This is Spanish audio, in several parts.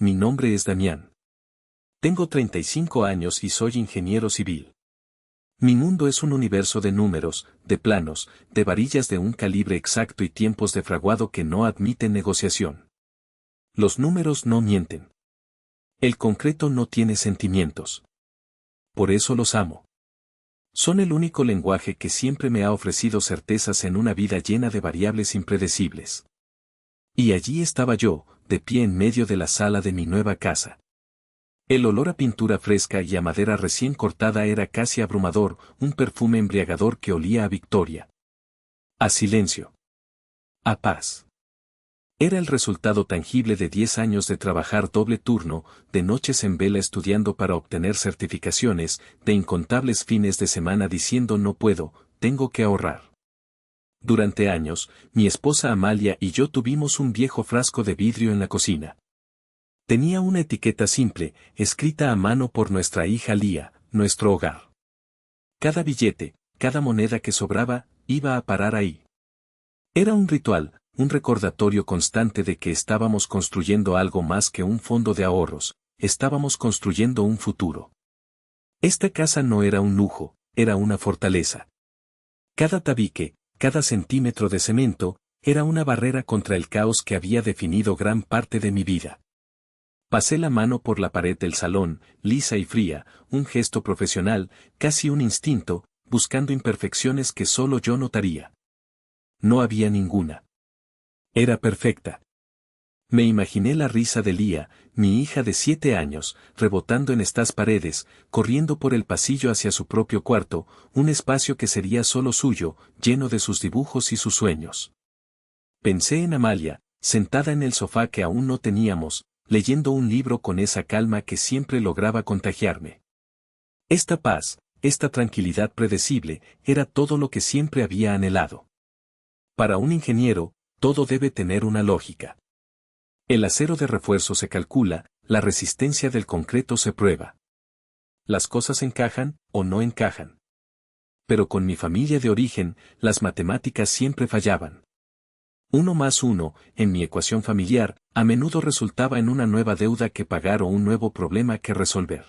Mi nombre es Damián. Tengo 35 años y soy ingeniero civil. Mi mundo es un universo de números, de planos, de varillas de un calibre exacto y tiempos de fraguado que no admiten negociación. Los números no mienten. El concreto no tiene sentimientos. Por eso los amo. Son el único lenguaje que siempre me ha ofrecido certezas en una vida llena de variables impredecibles. Y allí estaba yo, de pie en medio de la sala de mi nueva casa. El olor a pintura fresca y a madera recién cortada era casi abrumador, un perfume embriagador que olía a victoria. A silencio. A paz. Era el resultado tangible de 10 años de trabajar doble turno, de noches en vela estudiando para obtener certificaciones, de incontables fines de semana diciendo no puedo, tengo que ahorrar. Durante años, mi esposa Amalia y yo tuvimos un viejo frasco de vidrio en la cocina. Tenía una etiqueta simple, escrita a mano por nuestra hija Lía, nuestro hogar. Cada billete, cada moneda que sobraba, iba a parar ahí. Era un ritual, un recordatorio constante de que estábamos construyendo algo más que un fondo de ahorros, estábamos construyendo un futuro. Esta casa no era un lujo, era una fortaleza. Cada tabique, cada centímetro de cemento, era una barrera contra el caos que había definido gran parte de mi vida. Pasé la mano por la pared del salón, lisa y fría, un gesto profesional, casi un instinto, buscando imperfecciones que solo yo notaría. No había ninguna. Era perfecta. Me imaginé la risa de Lía, mi hija de 7 años, rebotando en estas paredes, corriendo por el pasillo hacia su propio cuarto, un espacio que sería solo suyo, lleno de sus dibujos y sus sueños. Pensé en Amalia, sentada en el sofá que aún no teníamos, leyendo un libro con esa calma que siempre lograba contagiarme. Esta paz, esta tranquilidad predecible, era todo lo que siempre había anhelado. Para un ingeniero, todo debe tener una lógica. El acero de refuerzo se calcula, la resistencia del concreto se prueba. Las cosas encajan o no encajan. Pero con mi familia de origen, las matemáticas siempre fallaban. 1 más 1, en mi ecuación familiar, a menudo resultaba en una nueva deuda que pagar o un nuevo problema que resolver.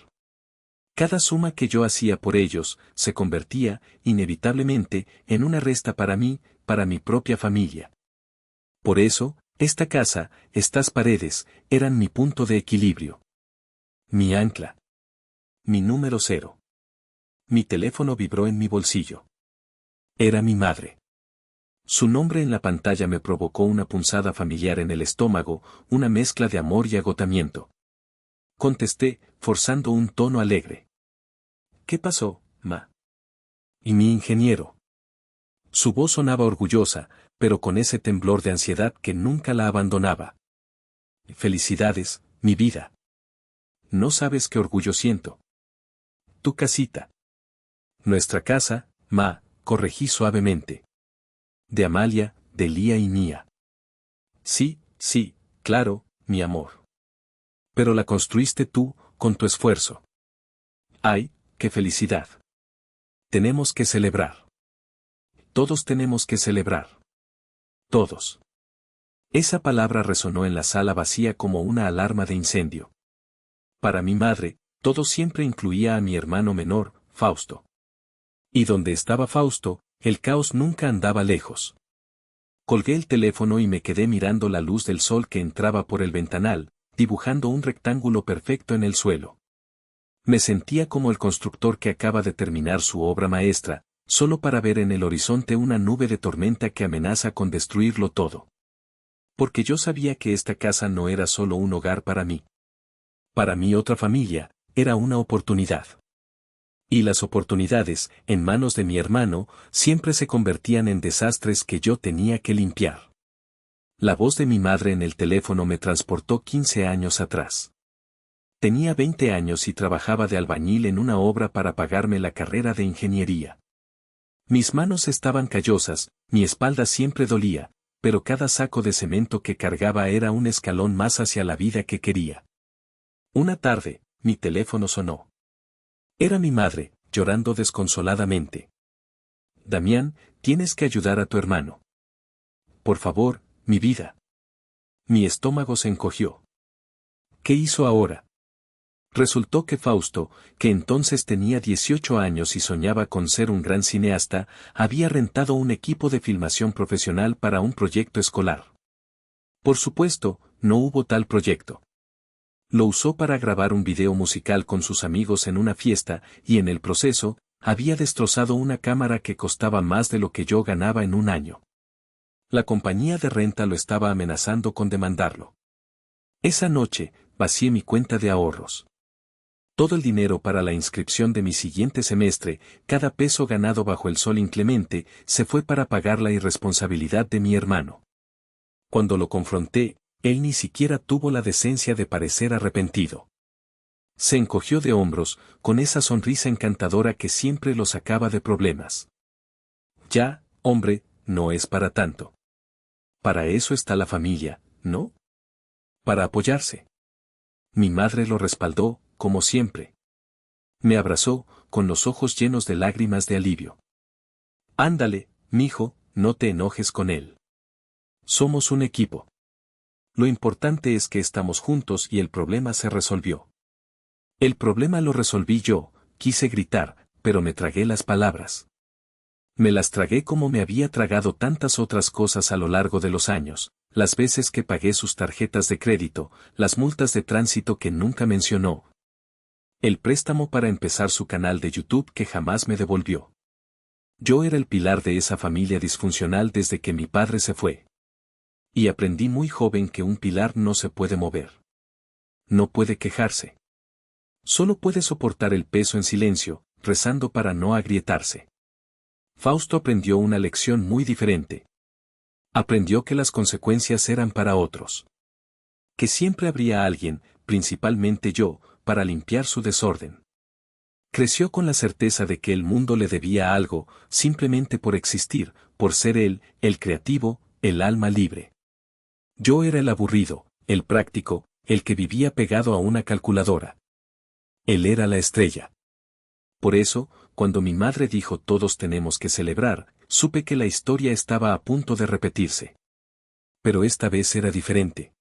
Cada suma que yo hacía por ellos, se convertía, inevitablemente, en una resta para mí, para mi propia familia. Por eso, esta casa, estas paredes, eran mi punto de equilibrio. Mi ancla. Mi número 0. Mi teléfono vibró en mi bolsillo. Era mi madre. Su nombre en la pantalla me provocó una punzada familiar en el estómago, una mezcla de amor y agotamiento. Contesté, forzando un tono alegre. ¿Qué pasó, ma? ¿Y mi ingeniero? Su voz sonaba orgullosa, pero con ese temblor de ansiedad que nunca la abandonaba. Felicidades, mi vida. No sabes qué orgullo siento. Tu casita. Nuestra casa, ma, corregí suavemente. De Amalia, de Lía y mía. Sí, sí, claro, mi amor. Pero la construiste tú, con tu esfuerzo. ¡Ay, qué felicidad! Tenemos que celebrar. Todos tenemos que celebrar. Todos. Esa palabra resonó en la sala vacía como una alarma de incendio. Para mi madre, todo siempre incluía a mi hermano menor, Fausto. Y donde estaba Fausto, el caos nunca andaba lejos. Colgué el teléfono y me quedé mirando la luz del sol que entraba por el ventanal, dibujando un rectángulo perfecto en el suelo. Me sentía como el constructor que acaba de terminar su obra maestra, solo para ver en el horizonte una nube de tormenta que amenaza con destruirlo todo. Porque yo sabía que esta casa no era solo un hogar para mí. Para mi otra familia, era una oportunidad. Y las oportunidades, en manos de mi hermano, siempre se convertían en desastres que yo tenía que limpiar. La voz de mi madre en el teléfono me transportó 15 años atrás. Tenía 20 años y trabajaba de albañil en una obra para pagarme la carrera de ingeniería. Mis manos estaban callosas, mi espalda siempre dolía, pero cada saco de cemento que cargaba era un escalón más hacia la vida que quería. Una tarde, mi teléfono sonó. Era mi madre, llorando desconsoladamente. Damián, tienes que ayudar a tu hermano. Por favor, mi vida. Mi estómago se encogió. ¿Qué hizo ahora? Resultó que Fausto, que entonces tenía 18 años y soñaba con ser un gran cineasta, había rentado un equipo de filmación profesional para un proyecto escolar. Por supuesto, no hubo tal proyecto. Lo usó para grabar un video musical con sus amigos en una fiesta, y en el proceso, había destrozado una cámara que costaba más de lo que yo ganaba en un año. La compañía de renta lo estaba amenazando con demandarlo. Esa noche, vacié mi cuenta de ahorros. Todo el dinero para la inscripción de mi siguiente semestre, cada peso ganado bajo el sol inclemente, se fue para pagar la irresponsabilidad de mi hermano. Cuando lo confronté, él ni siquiera tuvo la decencia de parecer arrepentido. Se encogió de hombros, con esa sonrisa encantadora que siempre lo sacaba de problemas. Ya, hombre, no es para tanto. Para eso está la familia, ¿no? Para apoyarse. Mi madre lo respaldó, como siempre. Me abrazó, con los ojos llenos de lágrimas de alivio. Ándale, mijo, no te enojes con él. Somos un equipo. Lo importante es que estamos juntos y el problema se resolvió. El problema lo resolví yo, quise gritar, pero me tragué las palabras. Me las tragué como me había tragado tantas otras cosas a lo largo de los años, las veces que pagué sus tarjetas de crédito, las multas de tránsito que nunca mencionó. El préstamo para empezar su canal de YouTube que jamás me devolvió. Yo era el pilar de esa familia disfuncional desde que mi padre se fue. Y aprendí muy joven que un pilar no se puede mover. No puede quejarse. Solo puede soportar el peso en silencio, rezando para no agrietarse. Fausto aprendió una lección muy diferente. Aprendió que las consecuencias eran para otros. Que siempre habría alguien, principalmente yo, para limpiar su desorden. Creció con la certeza de que el mundo le debía algo, simplemente por existir, por ser él, el creativo, el alma libre. Yo era el aburrido, el práctico, el que vivía pegado a una calculadora. Él era la estrella. Por eso, cuando mi madre dijo todos tenemos que celebrar, supe que la historia estaba a punto de repetirse. Pero esta vez era diferente.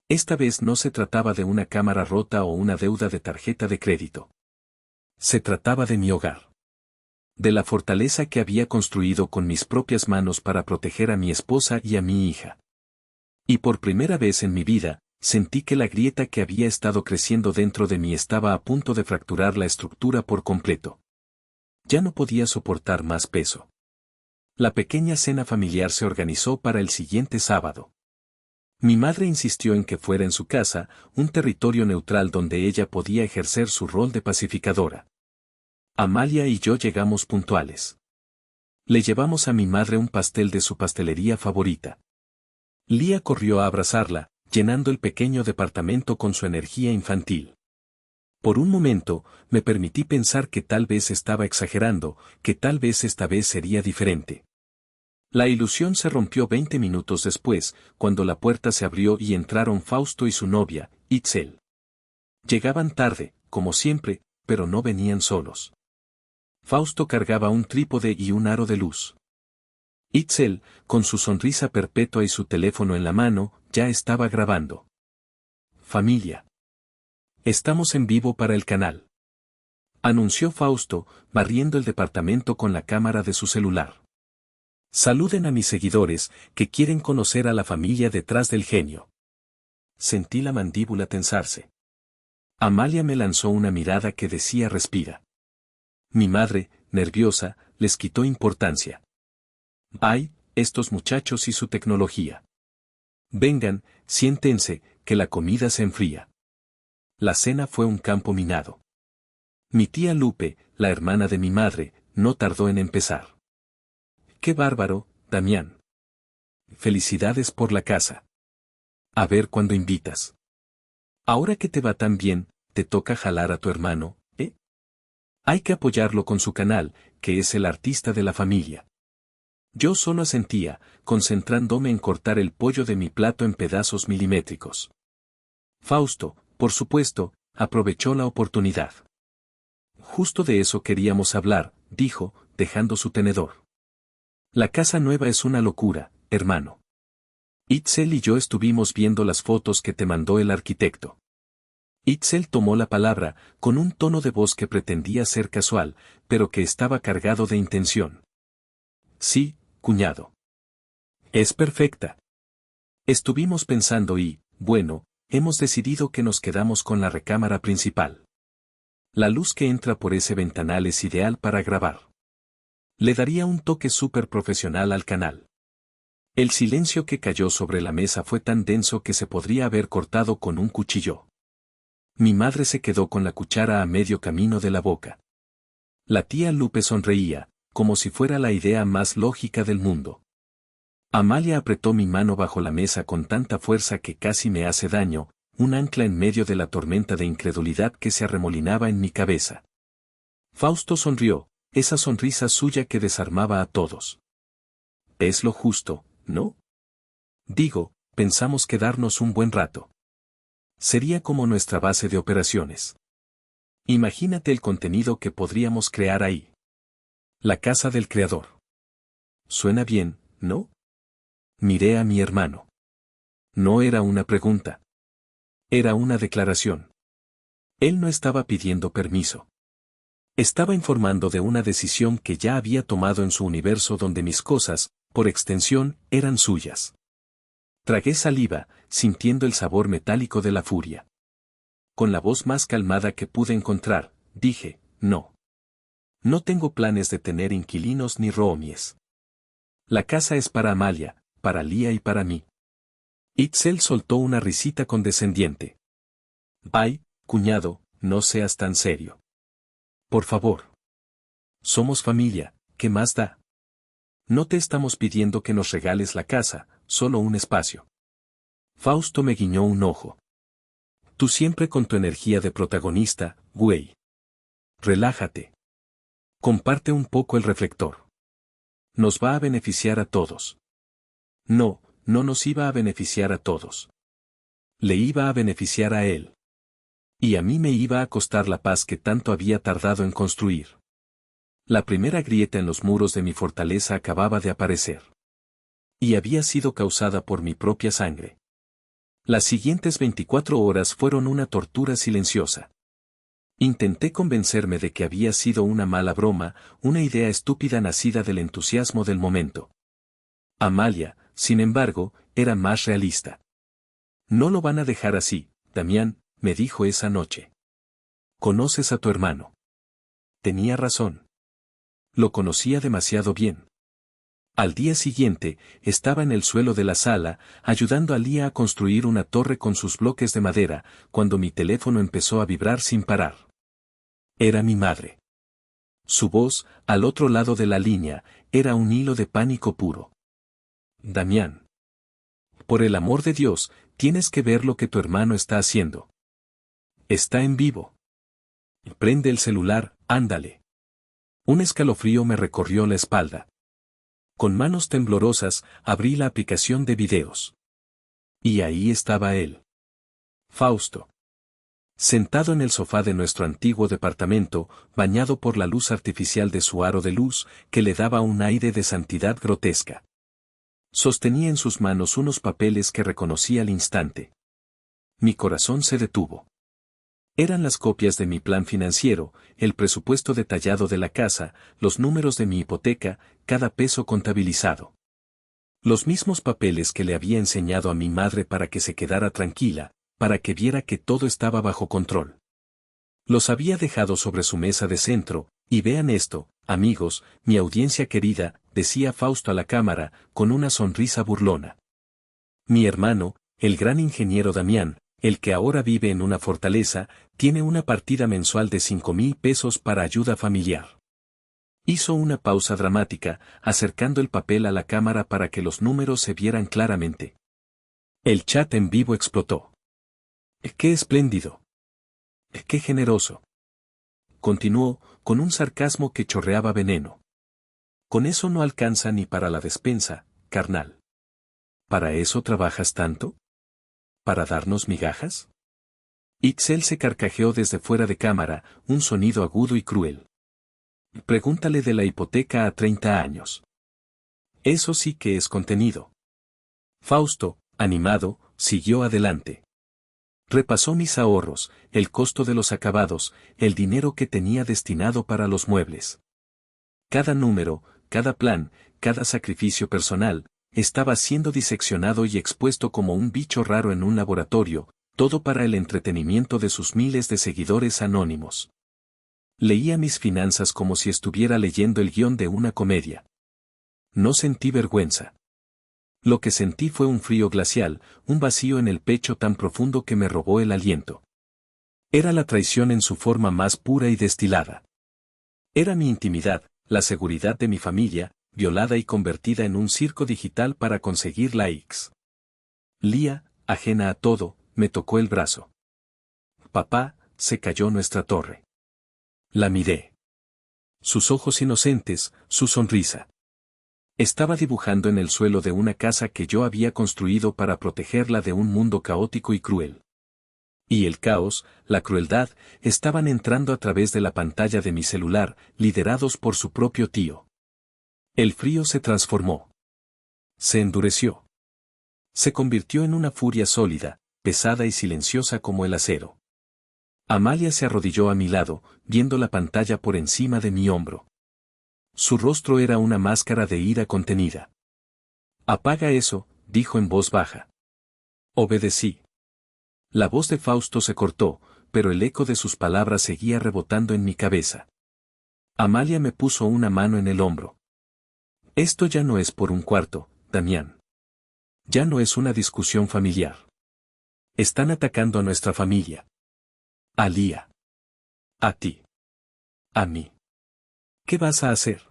Esta vez no se trataba de una cámara rota o una deuda de tarjeta de crédito. Se trataba de mi hogar. De la fortaleza que había construido con mis propias manos para proteger a mi esposa y a mi hija. Y por primera vez en mi vida, sentí que la grieta que había estado creciendo dentro de mí estaba a punto de fracturar la estructura por completo. Ya no podía soportar más peso. La pequeña cena familiar se organizó para el siguiente sábado. Mi madre insistió en que fuera en su casa, un territorio neutral donde ella podía ejercer su rol de pacificadora. Amalia y yo llegamos puntuales. Le llevamos a mi madre un pastel de su pastelería favorita. Lía corrió a abrazarla, llenando el pequeño departamento con su energía infantil. Por un momento, me permití pensar que tal vez estaba exagerando, que tal vez esta vez sería diferente. La ilusión se rompió 20 minutos después, cuando la puerta se abrió y entraron Fausto y su novia, Itzel. Llegaban tarde, como siempre, pero no venían solos. Fausto cargaba un trípode y un aro de luz. Itzel, con su sonrisa perpetua y su teléfono en la mano, ya estaba grabando. Familia. Estamos en vivo para el canal. Anunció Fausto, barriendo el departamento con la cámara de su celular. Saluden a mis seguidores, que quieren conocer a la familia detrás del genio. Sentí la mandíbula tensarse. Amalia me lanzó una mirada que decía respira. Mi madre, nerviosa, les quitó importancia. Ay, estos muchachos y su tecnología. Vengan, siéntense, que la comida se enfría. La cena fue un campo minado. Mi tía Lupe, la hermana de mi madre, no tardó en empezar. ¡Qué bárbaro, Damián! Felicidades por la casa. A ver cuándo invitas. Ahora que te va tan bien, te toca jalar a tu hermano, ¿eh? Hay que apoyarlo con su canal, que es el artista de la familia. Yo solo asentía, concentrándome en cortar el pollo de mi plato en pedazos milimétricos. Fausto, por supuesto, aprovechó la oportunidad. Justo de eso queríamos hablar, dijo, dejando su tenedor. La casa nueva es una locura, hermano. Itzel y yo estuvimos viendo las fotos que te mandó el arquitecto. Itzel tomó la palabra, con un tono de voz que pretendía ser casual, pero que estaba cargado de intención. Sí, cuñado. Es perfecta. Estuvimos pensando y, bueno, hemos decidido que nos quedamos con la recámara principal. La luz que entra por ese ventanal es ideal para grabar. Le daría un toque súper profesional al canal. El silencio que cayó sobre la mesa fue tan denso que se podría haber cortado con un cuchillo. Mi madre se quedó con la cuchara a medio camino de la boca. La tía Lupe sonreía, como si fuera la idea más lógica del mundo. Amalia apretó mi mano bajo la mesa con tanta fuerza que casi me hace daño, un ancla en medio de la tormenta de incredulidad que se arremolinaba en mi cabeza. Fausto sonrió, esa sonrisa suya que desarmaba a todos. Es lo justo, ¿no? Digo, pensamos quedarnos un buen rato. Sería como nuestra base de operaciones. Imagínate el contenido que podríamos crear ahí. La casa del creador. Suena bien, ¿no? Miré a mi hermano. No era una pregunta. Era una declaración. Él no estaba pidiendo permiso. Estaba informando de una decisión que ya había tomado en su universo donde mis cosas, por extensión, eran suyas. Tragué saliva, sintiendo el sabor metálico de la furia. Con la voz más calmada que pude encontrar, dije, no. No tengo planes de tener inquilinos ni roomies. La casa es para Amalia, para Lía y para mí. Itzel soltó una risita condescendiente. Ay, cuñado, no seas tan serio. Por favor. Somos familia, ¿qué más da? No te estamos pidiendo que nos regales la casa, solo un espacio. Fausto me guiñó un ojo. Tú siempre con tu energía de protagonista, güey. Relájate. Comparte un poco el reflector. Nos va a beneficiar a todos. No, no nos iba a beneficiar a todos. Le iba a beneficiar a él. Y a mí me iba a costar la paz que tanto había tardado en construir. La primera grieta en los muros de mi fortaleza acababa de aparecer. Y había sido causada por mi propia sangre. Las siguientes 24 horas fueron una tortura silenciosa. Intenté convencerme de que había sido una mala broma, una idea estúpida nacida del entusiasmo del momento. Amalia, sin embargo, era más realista. No lo van a dejar así, Damián, me dijo esa noche. ¿Conoces a tu hermano? Tenía razón. Lo conocía demasiado bien. Al día siguiente, estaba en el suelo de la sala, ayudando a Lía a construir una torre con sus bloques de madera, cuando mi teléfono empezó a vibrar sin parar. Era mi madre. Su voz, al otro lado de la línea, era un hilo de pánico puro. Damián. Por el amor de Dios, tienes que ver lo que tu hermano está haciendo. Está en vivo. Prende el celular, ándale. Un escalofrío me recorrió la espalda. Con manos temblorosas, abrí la aplicación de videos. Y ahí estaba él. Fausto. Sentado en el sofá de nuestro antiguo departamento, bañado por la luz artificial de su aro de luz, que le daba un aire de santidad grotesca. Sostenía en sus manos unos papeles que reconocí al instante. Mi corazón se detuvo. Eran las copias de mi plan financiero, el presupuesto detallado de la casa, los números de mi hipoteca, cada peso contabilizado. Los mismos papeles que le había enseñado a mi madre para que se quedara tranquila, para que viera que todo estaba bajo control. Los había dejado sobre su mesa de centro, y vean esto, amigos, mi audiencia querida, decía Fausto a la cámara, con una sonrisa burlona. Mi hermano, el gran ingeniero Damián, el que ahora vive en una fortaleza, tiene una partida mensual de 5,000 pesos para ayuda familiar. Hizo una pausa dramática, acercando el papel a la cámara para que los números se vieran claramente. El chat en vivo explotó. ¡Qué espléndido! ¡Qué generoso! Continuó, con un sarcasmo que chorreaba veneno. Con eso no alcanza ni para la despensa, carnal. ¿Para eso trabajas tanto? ¿Para darnos migajas? Itzel se carcajeó desde fuera de cámara, un sonido agudo y cruel. Pregúntale de la hipoteca a 30 años. Eso sí que es contenido. Fausto, animado, siguió adelante. Repasó mis ahorros, el costo de los acabados, el dinero que tenía destinado para los muebles. Cada número, cada plan, cada sacrificio personal, estaba siendo diseccionado y expuesto como un bicho raro en un laboratorio, todo para el entretenimiento de sus miles de seguidores anónimos. Leía mis finanzas como si estuviera leyendo el guión de una comedia. No sentí vergüenza. Lo que sentí fue un frío glacial, un vacío en el pecho tan profundo que me robó el aliento. Era la traición en su forma más pura y destilada. Era mi intimidad, la seguridad de mi familia, violada y convertida en un circo digital para conseguir likes. Lía, ajena a todo, me tocó el brazo. Papá, se cayó nuestra torre. La miré. Sus ojos inocentes, su sonrisa. Estaba dibujando en el suelo de una casa que yo había construido para protegerla de un mundo caótico y cruel. Y el caos, la crueldad, estaban entrando a través de la pantalla de mi celular, liderados por su propio tío. El frío se transformó. Se endureció. Se convirtió en una furia sólida, pesada y silenciosa como el acero. Amalia se arrodilló a mi lado, viendo la pantalla por encima de mi hombro. Su rostro era una máscara de ira contenida. «Apaga eso», dijo en voz baja. Obedecí. La voz de Fausto se cortó, pero el eco de sus palabras seguía rebotando en mi cabeza. Amalia me puso una mano en el hombro. «Esto ya no es por un cuarto, Damián. Ya no es una discusión familiar. Están atacando a nuestra familia. A Lía. A ti. A mí. ¿Qué vas a hacer?»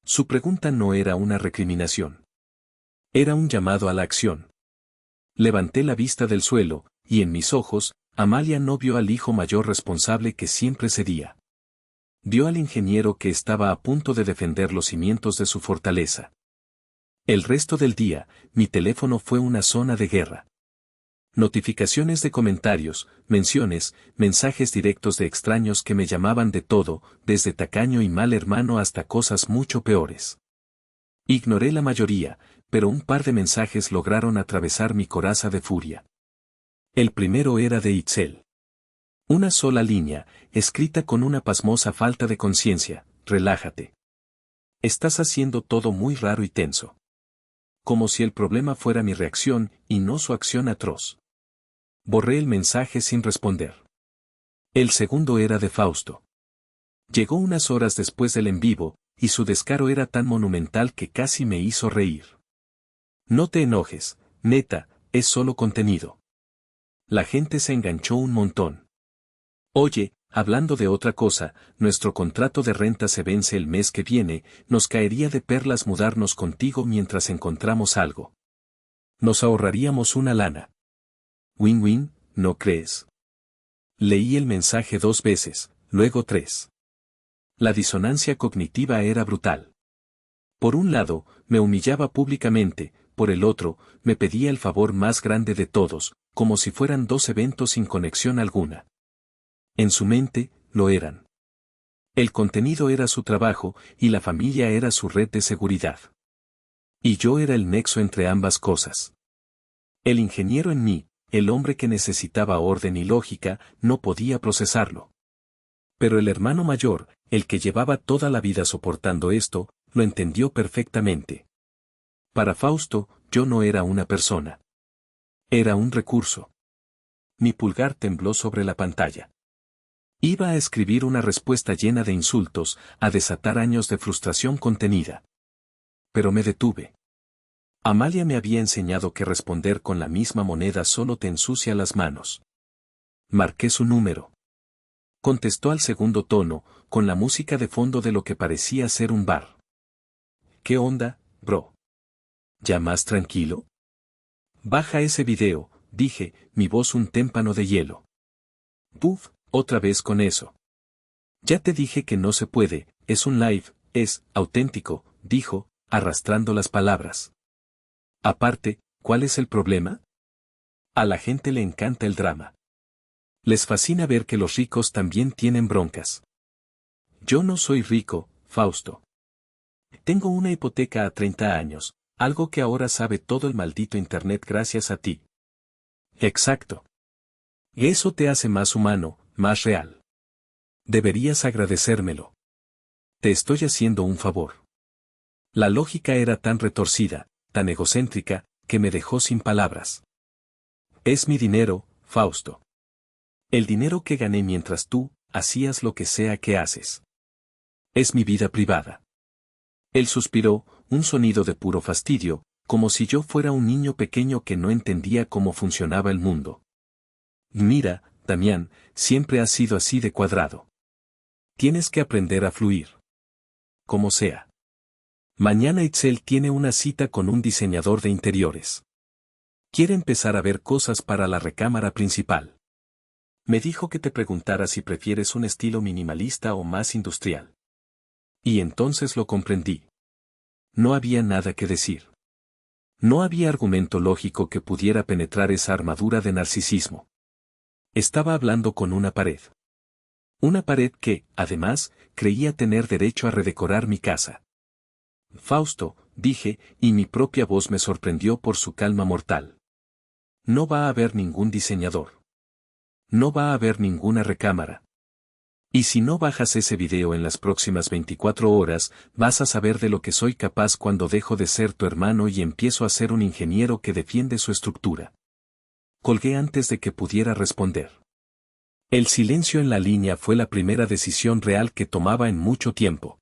Su pregunta no era una recriminación. Era un llamado a la acción. Levanté la vista del suelo, y en mis ojos, Amalia no vio al hijo mayor responsable que siempre cedía. Vio al ingeniero que estaba a punto de defender los cimientos de su fortaleza. El resto del día, mi teléfono fue una zona de guerra. Notificaciones de comentarios, menciones, mensajes directos de extraños que me llamaban de todo, desde tacaño y mal hermano hasta cosas mucho peores. Ignoré la mayoría, pero un par de mensajes lograron atravesar mi coraza de furia. El primero era de Itzel. Una sola línea, escrita con una pasmosa falta de conciencia: relájate. Estás haciendo todo muy raro y tenso. Como si el problema fuera mi reacción, y no su acción atroz. Borré el mensaje sin responder. El segundo era de Fausto. Llegó unas horas después del en vivo, y su descaro era tan monumental que casi me hizo reír. No te enojes, neta, es solo contenido. La gente se enganchó un montón. Oye, hablando de otra cosa, nuestro contrato de renta se vence el mes que viene, nos caería de perlas mudarnos contigo mientras encontramos algo. Nos ahorraríamos una lana. Win-win, ¿no crees? Leí el mensaje 2 veces, luego 3. La disonancia cognitiva era brutal. Por un lado, me humillaba públicamente, por el otro, me pedía el favor más grande de todos, como si fueran 2 eventos sin conexión alguna. En su mente, lo eran. El contenido era su trabajo, y la familia era su red de seguridad. Y yo era el nexo entre ambas cosas. El ingeniero en mí, el hombre que necesitaba orden y lógica, no podía procesarlo. Pero el hermano mayor, el que llevaba toda la vida soportando esto, lo entendió perfectamente. Para Fausto, yo no era una persona. Era un recurso. Mi pulgar tembló sobre la pantalla. Iba a escribir una respuesta llena de insultos, a desatar años de frustración contenida. Pero me detuve. Amalia me había enseñado que responder con la misma moneda solo te ensucia las manos. Marqué su número. Contestó al segundo tono, con la música de fondo de lo que parecía ser un bar. ¿Qué onda, bro? ¿Ya más tranquilo? Baja ese video, dije, mi voz un témpano de hielo. Puf, otra vez con eso. Ya te dije que no se puede, es un live, es auténtico, dijo, arrastrando las palabras. Aparte, ¿cuál es el problema? A la gente le encanta el drama. Les fascina ver que los ricos también tienen broncas. Yo no soy rico, Fausto. Tengo una hipoteca a 30 años, algo que ahora sabe todo el maldito Internet gracias a ti. Exacto. Y eso te hace más humano, más real. Deberías agradecérmelo. Te estoy haciendo un favor. La lógica era tan retorcida, tan egocéntrica, que me dejó sin palabras. Es mi dinero, Fausto. El dinero que gané mientras tú hacías lo que sea que haces. Es mi vida privada. Él suspiró, un sonido de puro fastidio, como si yo fuera un niño pequeño que no entendía cómo funcionaba el mundo. Mira, Damián, siempre has sido así de cuadrado. Tienes que aprender a fluir. Como sea. Mañana Itzel tiene una cita con un diseñador de interiores. Quiere empezar a ver cosas para la recámara principal. Me dijo que te preguntara si prefieres un estilo minimalista o más industrial. Y entonces lo comprendí. No había nada que decir. No había argumento lógico que pudiera penetrar esa armadura de narcisismo. Estaba hablando con una pared. Una pared que, además, creía tener derecho a redecorar mi casa. Fausto, dije, y mi propia voz me sorprendió por su calma mortal. No va a haber ningún diseñador. No va a haber ninguna recámara. Y si no bajas ese video en las próximas 24 horas, vas a saber de lo que soy capaz cuando dejo de ser tu hermano y empiezo a ser un ingeniero que defiende su estructura. Colgué antes de que pudiera responder. El silencio en la línea fue la primera decisión real que tomaba en mucho tiempo.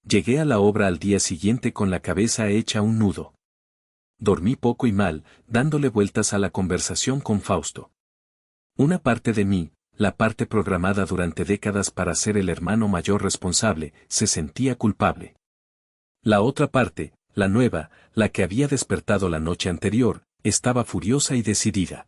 Llegué a la obra al día siguiente con la cabeza hecha un nudo. Dormí poco y mal, dándole vueltas a la conversación con Fausto. Una parte de mí, la parte programada durante décadas para ser el hermano mayor responsable, se sentía culpable. La otra parte, la nueva, la que había despertado la noche anterior, estaba furiosa y decidida.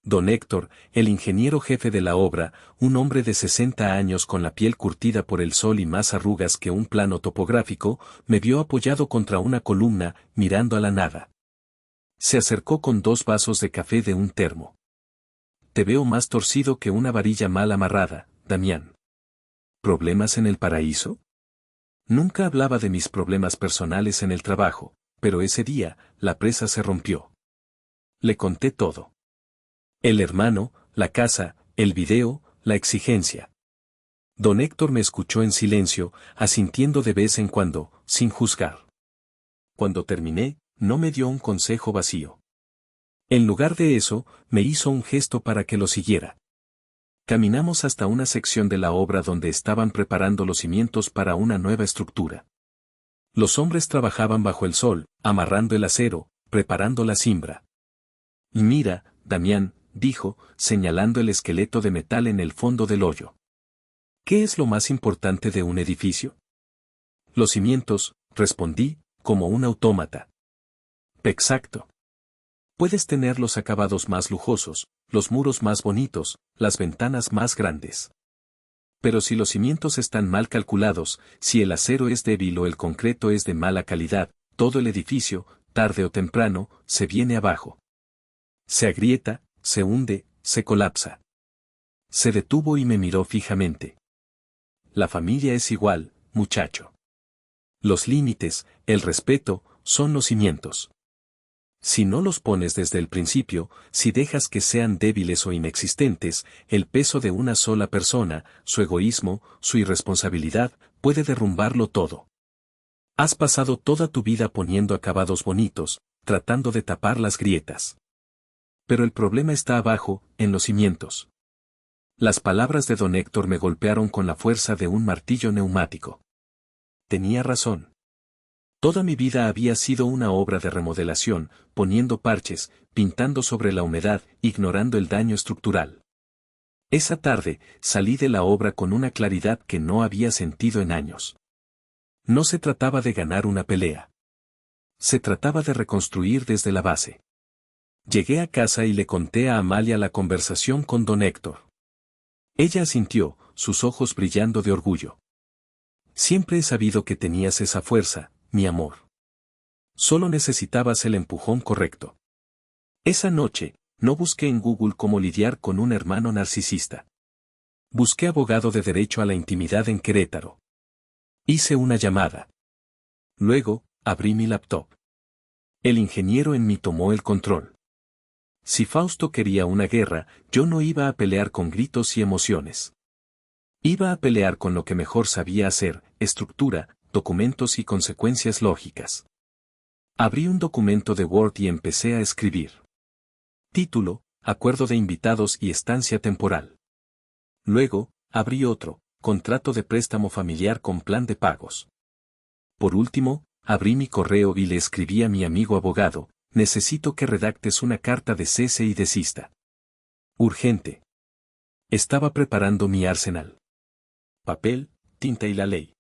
Don Héctor, el ingeniero jefe de la obra, un hombre de 60 años con la piel curtida por el sol y más arrugas que un plano topográfico, me vio apoyado contra una columna, mirando a la nada. Se acercó con 2 vasos de café de un termo. Te veo más torcido que una varilla mal amarrada, Damián. ¿Problemas en el paraíso? Nunca hablaba de mis problemas personales en el trabajo, pero ese día, la presa se rompió. Le conté todo. El hermano, la casa, el video, la exigencia. Don Héctor me escuchó en silencio, asintiendo de vez en cuando, sin juzgar. Cuando terminé, no me dio un consejo vacío. En lugar de eso, me hizo un gesto para que lo siguiera. Caminamos hasta una sección de la obra donde estaban preparando los cimientos para una nueva estructura. Los hombres trabajaban bajo el sol, amarrando el acero, preparando la cimbra. Mira, Damián, dijo, señalando el esqueleto de metal en el fondo del hoyo. ¿Qué es lo más importante de un edificio? Los cimientos, respondí, como un autómata. Exacto. Puedes tener los acabados más lujosos, los muros más bonitos, las ventanas más grandes. Pero si los cimientos están mal calculados, si el acero es débil o el concreto es de mala calidad, todo el edificio, tarde o temprano, se viene abajo. Se agrieta, se hunde, se colapsa. Se detuvo y me miró fijamente. La familia es igual, muchacho. Los límites, el respeto, son los cimientos. Si no los pones desde el principio, si dejas que sean débiles o inexistentes, el peso de una sola persona, su egoísmo, su irresponsabilidad, puede derrumbarlo todo. Has pasado toda tu vida poniendo acabados bonitos, tratando de tapar las grietas. Pero el problema está abajo, en los cimientos. Las palabras de don Héctor me golpearon con la fuerza de un martillo neumático. Tenía razón. Toda mi vida había sido una obra de remodelación, poniendo parches, pintando sobre la humedad, ignorando el daño estructural. Esa tarde, salí de la obra con una claridad que no había sentido en años. No se trataba de ganar una pelea. Se trataba de reconstruir desde la base. Llegué a casa y le conté a Amalia la conversación con don Héctor. Ella asintió, sus ojos brillando de orgullo. Siempre he sabido que tenías esa fuerza, mi amor. Solo necesitabas el empujón correcto. Esa noche, no busqué en Google cómo lidiar con un hermano narcisista. Busqué abogado de derecho a la intimidad en Querétaro. Hice una llamada. Luego, abrí mi laptop. El ingeniero en mí tomó el control. Si Fausto quería una guerra, yo no iba a pelear con gritos y emociones. Iba a pelear con lo que mejor sabía hacer, estructura, documentos y consecuencias lógicas. Abrí un documento de Word y empecé a escribir. Título, Acuerdo de invitados y estancia temporal. Luego, abrí otro, Contrato de préstamo familiar con plan de pagos. Por último, abrí mi correo y le escribí a mi amigo abogado, necesito que redactes una carta de cese y desista. Urgente. Estaba preparando mi arsenal. Papel, tinta y la ley.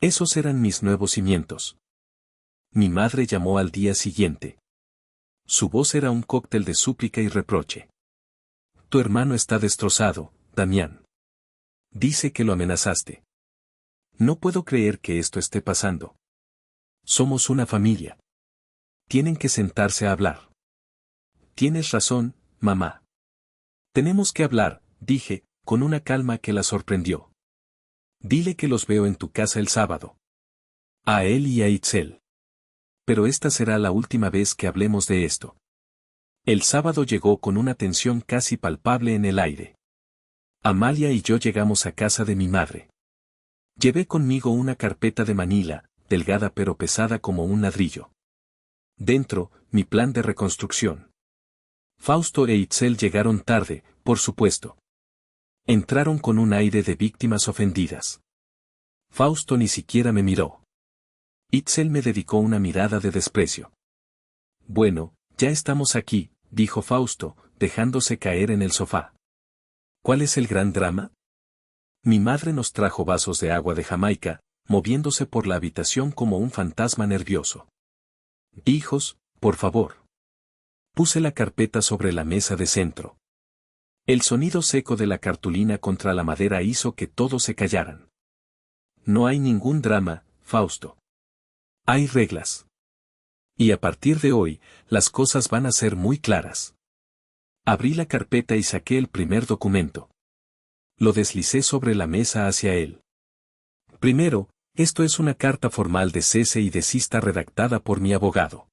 Esos eran mis nuevos cimientos. Mi madre llamó al día siguiente. Su voz era un cóctel de súplica y reproche. Tu hermano está destrozado, Damián. Dice que lo amenazaste. No puedo creer que esto esté pasando. Somos una familia. Tienen que sentarse a hablar. Tienes razón, mamá. Tenemos que hablar, dije, con una calma que la sorprendió. Dile que los veo en tu casa el sábado. A él y a Itzel. Pero esta será la última vez que hablemos de esto. El sábado llegó con una tensión casi palpable en el aire. Amalia y yo llegamos a casa de mi madre. Llevé conmigo una carpeta de manila, delgada pero pesada como un ladrillo. Dentro, mi plan de reconstrucción. Fausto e Itzel llegaron tarde, por supuesto. Entraron con un aire de víctimas ofendidas. Fausto ni siquiera me miró. Itzel me dedicó una mirada de desprecio. Bueno, ya estamos aquí, dijo Fausto, dejándose caer en el sofá. ¿Cuál es el gran drama? Mi madre nos trajo vasos de agua de Jamaica, moviéndose por la habitación como un fantasma nervioso. Hijos, por favor. Puse la carpeta sobre la mesa de centro. El sonido seco de la cartulina contra la madera hizo que todos se callaran. No hay ningún drama, Fausto. Hay reglas. Y a partir de hoy, las cosas van a ser muy claras. Abrí la carpeta y saqué el primer documento. Lo deslicé sobre la mesa hacia él. Primero, esto es una carta formal de cese y desista redactada por mi abogado.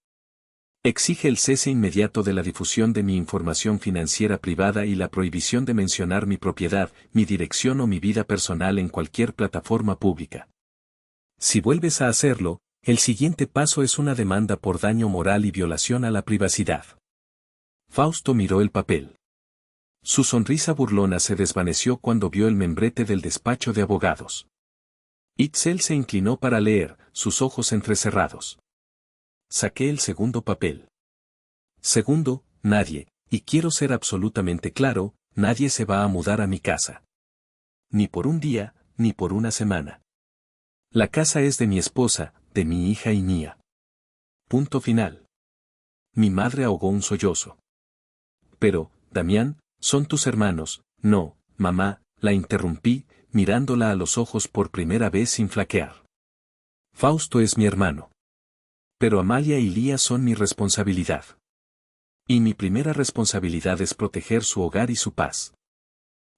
Exige el cese inmediato de la difusión de mi información financiera privada y la prohibición de mencionar mi propiedad, mi dirección o mi vida personal en cualquier plataforma pública. Si vuelves a hacerlo, el siguiente paso es una demanda por daño moral y violación a la privacidad. Fausto miró el papel. Su sonrisa burlona se desvaneció cuando vio el membrete del despacho de abogados. Itzel se inclinó para leer, sus ojos entrecerrados. Saqué el segundo papel. Segundo, nadie, y quiero ser absolutamente claro, nadie se va a mudar a mi casa. Ni por un día, ni por una semana. La casa es de mi esposa, de mi hija y mía. Punto final. Mi madre ahogó un sollozo. Pero, Damián, son tus hermanos. No, mamá, la interrumpí, mirándola a los ojos por primera vez sin flaquear. Fausto es mi hermano. Pero Amalia y Lía son mi responsabilidad. Y mi primera responsabilidad es proteger su hogar y su paz.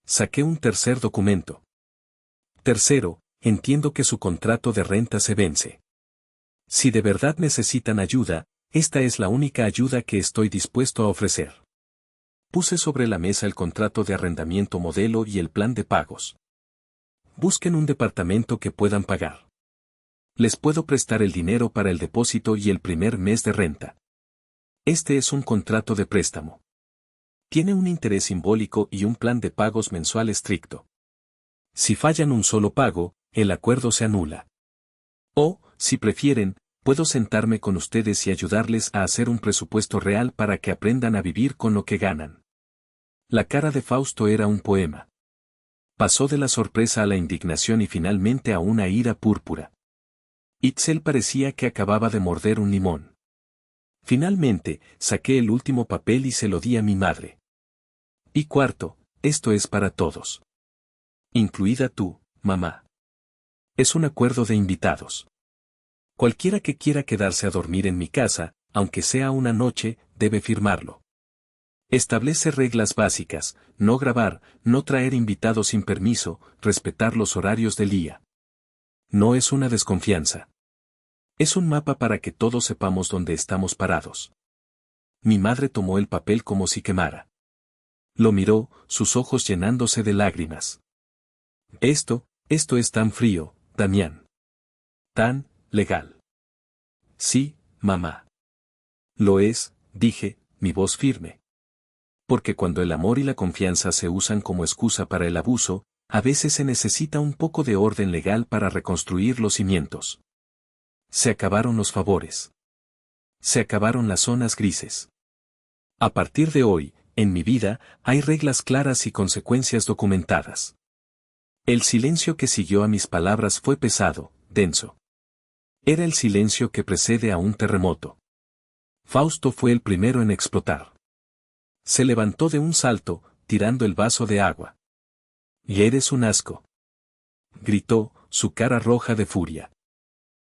Saqué un tercer documento. Tercero, entiendo que su contrato de renta se vence. Si de verdad necesitan ayuda, esta es la única ayuda que estoy dispuesto a ofrecer. Puse sobre la mesa el contrato de arrendamiento modelo y el plan de pagos. Busquen un departamento que puedan pagar. Les puedo prestar el dinero para el depósito y el primer mes de renta. Este es un contrato de préstamo. Tiene un interés simbólico y un plan de pagos mensual estricto. Si fallan un solo pago, el acuerdo se anula. O, si prefieren, puedo sentarme con ustedes y ayudarles a hacer un presupuesto real para que aprendan a vivir con lo que ganan. La cara de Fausto era un poema. Pasó de la sorpresa a la indignación y finalmente a una ira púrpura. Itzel parecía que acababa de morder un limón. Finalmente, saqué el último papel y se lo di a mi madre. Y cuarto, esto es para todos. Incluida tú, mamá. Es un acuerdo de invitados. Cualquiera que quiera quedarse a dormir en mi casa, aunque sea una noche, debe firmarlo. Establece reglas básicas, no grabar, no traer invitados sin permiso, respetar los horarios del día. No es una desconfianza. Es un mapa para que todos sepamos dónde estamos parados. Mi madre tomó el papel como si quemara. Lo miró, sus ojos llenándose de lágrimas. Esto es tan frío, Damián. Tan legal. Sí, mamá. Lo es, dije, mi voz firme. Porque cuando el amor y la confianza se usan como excusa para el abuso, a veces se necesita un poco de orden legal para reconstruir los cimientos. Se acabaron los favores. Se acabaron las zonas grises. A partir de hoy, en mi vida, hay reglas claras y consecuencias documentadas. El silencio que siguió a mis palabras fue pesado, denso. Era el silencio que precede a un terremoto. Fausto fue el primero en explotar. Se levantó de un salto, tirando el vaso de agua. «Y eres un asco», gritó, su cara roja de furia.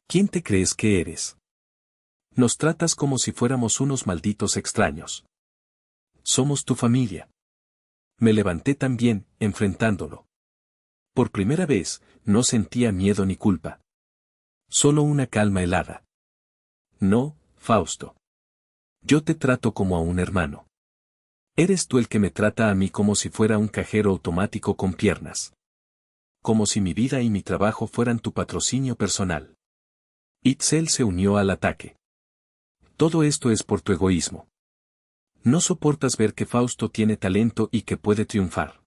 «¿Quién te crees que eres? Nos tratas como si fuéramos unos malditos extraños. Somos tu familia». Me levanté también, enfrentándolo. Por primera vez, no sentía miedo ni culpa. Solo una calma helada. «No, Fausto. Yo te trato como a un hermano. Eres tú el que me trata a mí como si fuera un cajero automático con piernas. Como si mi vida y mi trabajo fueran tu patrocinio personal». Itzel se unió al ataque. «Todo esto es por tu egoísmo. No soportas ver que Fausto tiene talento y que puede triunfar.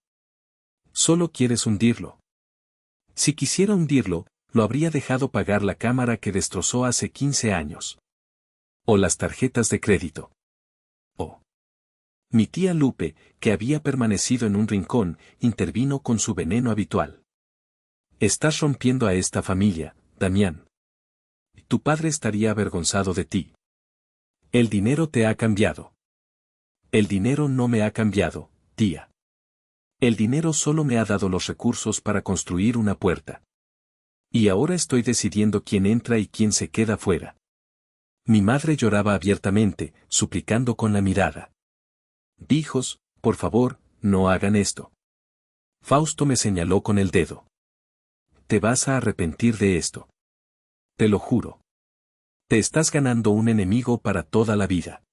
Solo quieres hundirlo. Si quisiera hundirlo, lo habría dejado pagar la cámara que destrozó hace 15 años. O las tarjetas de crédito. O mi tía Lupe, que había permanecido en un rincón, intervino con su veneno habitual. Estás rompiendo a esta familia, Damián. Tu padre estaría avergonzado de ti. El dinero te ha cambiado. El dinero no me ha cambiado, tía. El dinero solo me ha dado los recursos para construir una puerta. Y ahora estoy decidiendo quién entra y quién se queda fuera. Mi madre lloraba abiertamente, suplicando con la mirada. «Hijos, por favor, no hagan esto». Fausto me señaló con el dedo. «Te vas a arrepentir de esto. Te lo juro. Te estás ganando un enemigo para toda la vida».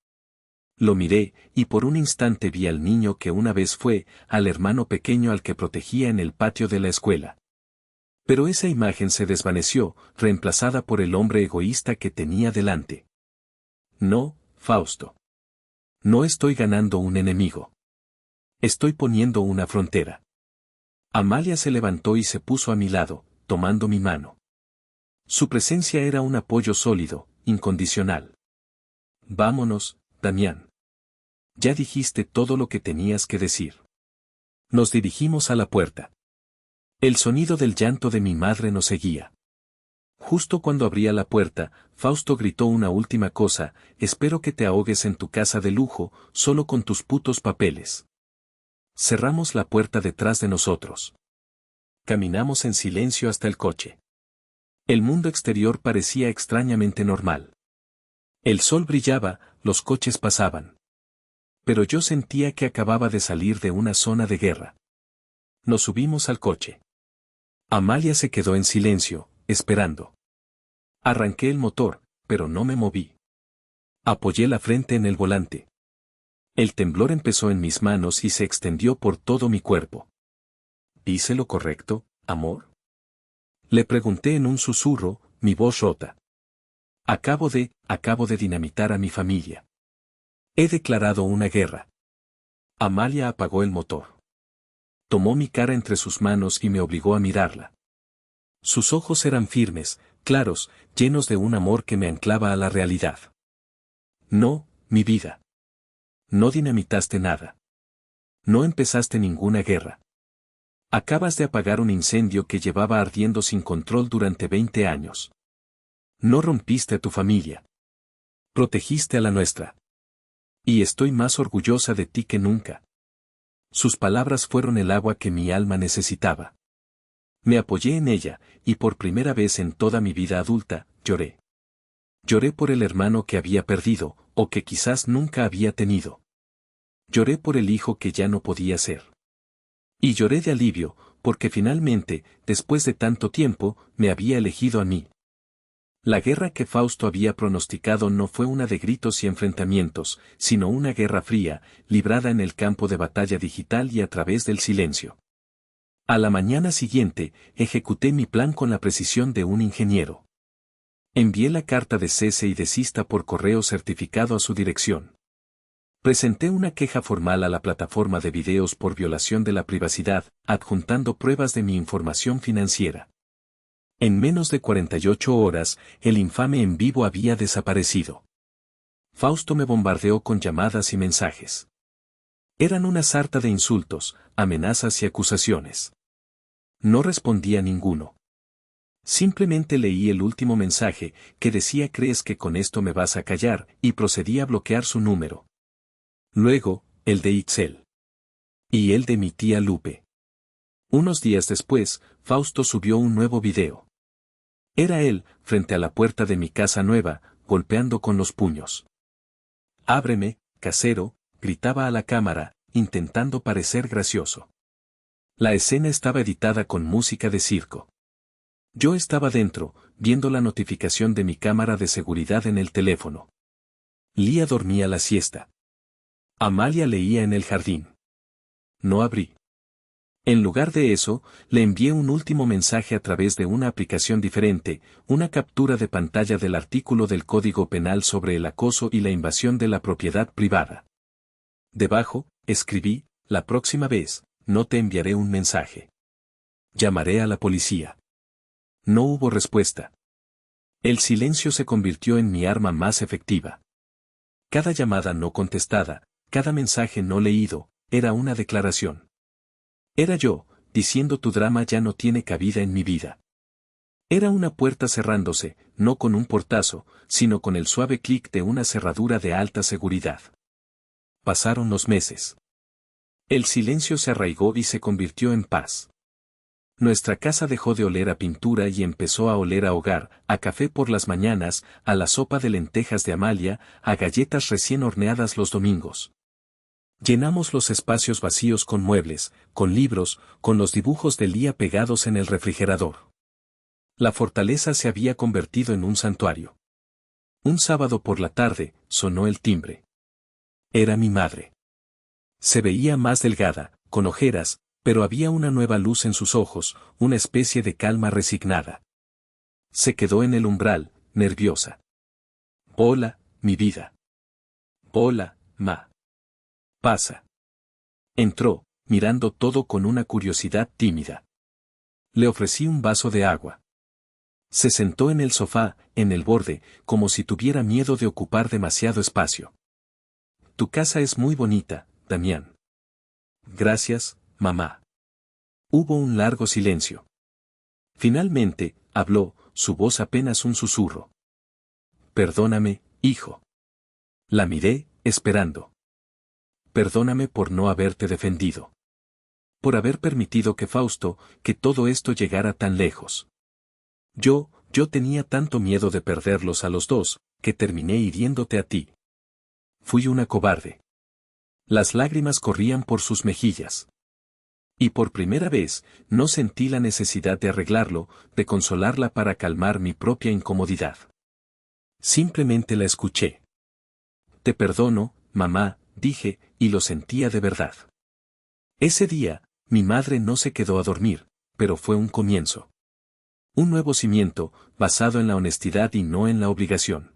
Lo miré, y por un instante vi al niño que una vez fue, al hermano pequeño al que protegía en el patio de la escuela. Pero esa imagen se desvaneció, reemplazada por el hombre egoísta que tenía delante. «No, Fausto. No estoy ganando un enemigo. Estoy poniendo una frontera». Amalia se levantó y se puso a mi lado, tomando mi mano. Su presencia era un apoyo sólido, incondicional. «Vámonos, Damián. Ya dijiste todo lo que tenías que decir». Nos dirigimos a la puerta. El sonido del llanto de mi madre nos seguía. Justo cuando abría la puerta, Fausto gritó una última cosa: «Espero que te ahogues en tu casa de lujo, solo con tus putos papeles». Cerramos la puerta detrás de nosotros. Caminamos en silencio hasta el coche. El mundo exterior parecía extrañamente normal. El sol brillaba, los coches pasaban. Pero yo sentía que acababa de salir de una zona de guerra. Nos subimos al coche. Amalia se quedó en silencio, esperando. Arranqué el motor, pero no me moví. Apoyé la frente en el volante. El temblor empezó en mis manos y se extendió por todo mi cuerpo. ¿Hice lo correcto, amor?», le pregunté en un susurro, mi voz rota. Acabo de dinamitar a mi familia. He declarado una guerra». Amalia apagó el motor. Tomó mi cara entre sus manos y me obligó a mirarla. Sus ojos eran firmes, claros, llenos de un amor que me anclaba a la realidad. «No, mi vida. No dinamitaste nada. No empezaste ninguna guerra. Acabas de apagar un incendio que llevaba ardiendo sin control durante 20 años. No rompiste a tu familia. Protegiste a la nuestra. Y estoy más orgullosa de ti que nunca». Sus palabras fueron el agua que mi alma necesitaba. Me apoyé en ella, y por primera vez en toda mi vida adulta, lloré. Lloré por el hermano que había perdido, o que quizás nunca había tenido. Lloré por el hijo que ya no podía ser. Y lloré de alivio, porque finalmente, después de tanto tiempo, me había elegido a mí. La guerra que Fausto había pronosticado no fue una de gritos y enfrentamientos, sino una guerra fría, librada en el campo de batalla digital y a través del silencio. A la mañana siguiente, ejecuté mi plan con la precisión de un ingeniero. Envié la carta de cese y desista por correo certificado a su dirección. Presenté una queja formal a la plataforma de videos por violación de la privacidad, adjuntando pruebas de mi información financiera. En menos de 48 horas, el infame en vivo había desaparecido. Fausto me bombardeó con llamadas y mensajes. Eran una sarta de insultos, amenazas y acusaciones. No respondí a ninguno. Simplemente leí el último mensaje, que decía «¿Crees que con esto me vas a callar?» y procedí a bloquear su número. Luego, el de Itzel. Y el de mi tía Lupe. Unos días después, Fausto subió un nuevo video. Era él, frente a la puerta de mi casa nueva, golpeando con los puños. «Ábreme, casero», gritaba a la cámara, intentando parecer gracioso. La escena estaba editada con música de circo. Yo estaba dentro, viendo la notificación de mi cámara de seguridad en el teléfono. Lía dormía la siesta. Amalia leía en el jardín. No abrí. En lugar de eso, le envié un último mensaje a través de una aplicación diferente, una captura de pantalla del artículo del Código Penal sobre el acoso y la invasión de la propiedad privada. Debajo, escribí: «La próxima vez, no te enviaré un mensaje. Llamaré a la policía». No hubo respuesta. El silencio se convirtió en mi arma más efectiva. Cada llamada no contestada, cada mensaje no leído, era una declaración. Era yo, diciendo: «Tu drama ya no tiene cabida en mi vida». Era una puerta cerrándose, no con un portazo, sino con el suave clic de una cerradura de alta seguridad. Pasaron los meses. El silencio se arraigó y se convirtió en paz. Nuestra casa dejó de oler a pintura y empezó a oler a hogar, a café por las mañanas, a la sopa de lentejas de Amalia, a galletas recién horneadas los domingos. Llenamos los espacios vacíos con muebles, con libros, con los dibujos de Lía pegados en el refrigerador. La fortaleza se había convertido en un santuario. Un sábado por la tarde, sonó el timbre. Era mi madre. Se veía más delgada, con ojeras, pero había una nueva luz en sus ojos, una especie de calma resignada. Se quedó en el umbral, nerviosa. «Hola, mi vida». «Hola, ma». «Pasa». Entró, mirando todo con una curiosidad tímida. Le ofrecí un vaso de agua. Se sentó en el sofá, en el borde, como si tuviera miedo de ocupar demasiado espacio. «Tu casa es muy bonita, Damián». «Gracias, mamá». Hubo un largo silencio. Finalmente, habló, su voz apenas un susurro. «Perdóname, hijo». La miré, esperando. «Perdóname por no haberte defendido. Por haber permitido que Fausto, que todo esto llegara tan lejos. Yo tenía tanto miedo de perderlos a los dos, que terminé hiriéndote a ti. Fui una cobarde». Las lágrimas corrían por sus mejillas. Y por primera vez, no sentí la necesidad de arreglarlo, de consolarla para calmar mi propia incomodidad. Simplemente la escuché. «Te perdono, mamá», dije, y lo sentía de verdad. Ese día, mi madre no se quedó a dormir, pero fue un comienzo. Un nuevo cimiento, basado en la honestidad y no en la obligación.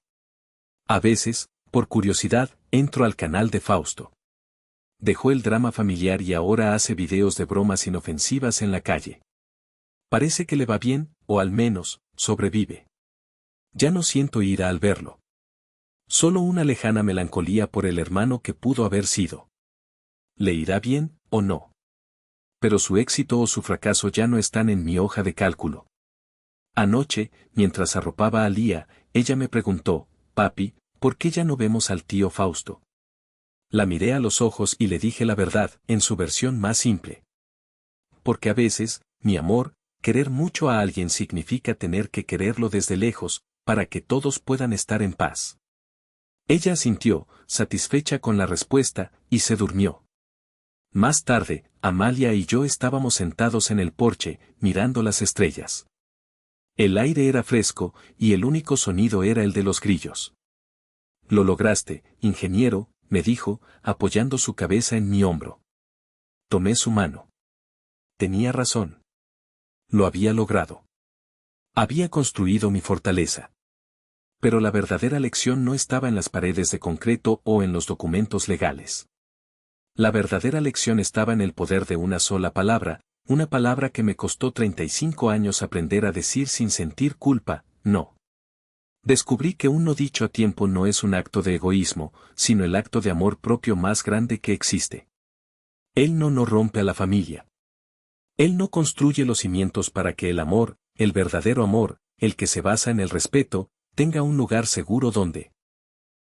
A veces, por curiosidad, entro al canal de Fausto. Dejó el drama familiar y ahora hace videos de bromas inofensivas en la calle. Parece que le va bien, o al menos, sobrevive. Ya no siento ira al verlo. Solo una lejana melancolía por el hermano que pudo haber sido. ¿Le irá bien, o no? Pero su éxito o su fracaso ya no están en mi hoja de cálculo. Anoche, mientras arropaba a Lía, ella me preguntó: «Papi, ¿por qué ya no vemos al tío Fausto?». La miré a los ojos y le dije la verdad, en su versión más simple. Porque a veces, mi amor, querer mucho a alguien significa tener que quererlo desde lejos, para que todos puedan estar en paz. Ella asintió, satisfecha con la respuesta, y se durmió. Más tarde, Amalia y yo estábamos sentados en el porche, mirando las estrellas. El aire era fresco, y el único sonido era el de los grillos. Lo lograste, ingeniero, me dijo, apoyando su cabeza en mi hombro. Tomé su mano. Tenía razón. Lo había logrado. Había construido mi fortaleza. Pero la verdadera lección no estaba en las paredes de concreto o en los documentos legales. La verdadera lección estaba en el poder de una sola palabra, una palabra que me costó 35 años aprender a decir sin sentir culpa, no. Descubrí que un no dicho a tiempo no es un acto de egoísmo, sino el acto de amor propio más grande que existe. Él no rompe a la familia. Él no construye los cimientos para que el amor, el verdadero amor, el que se basa en el respeto, tenga un lugar seguro donde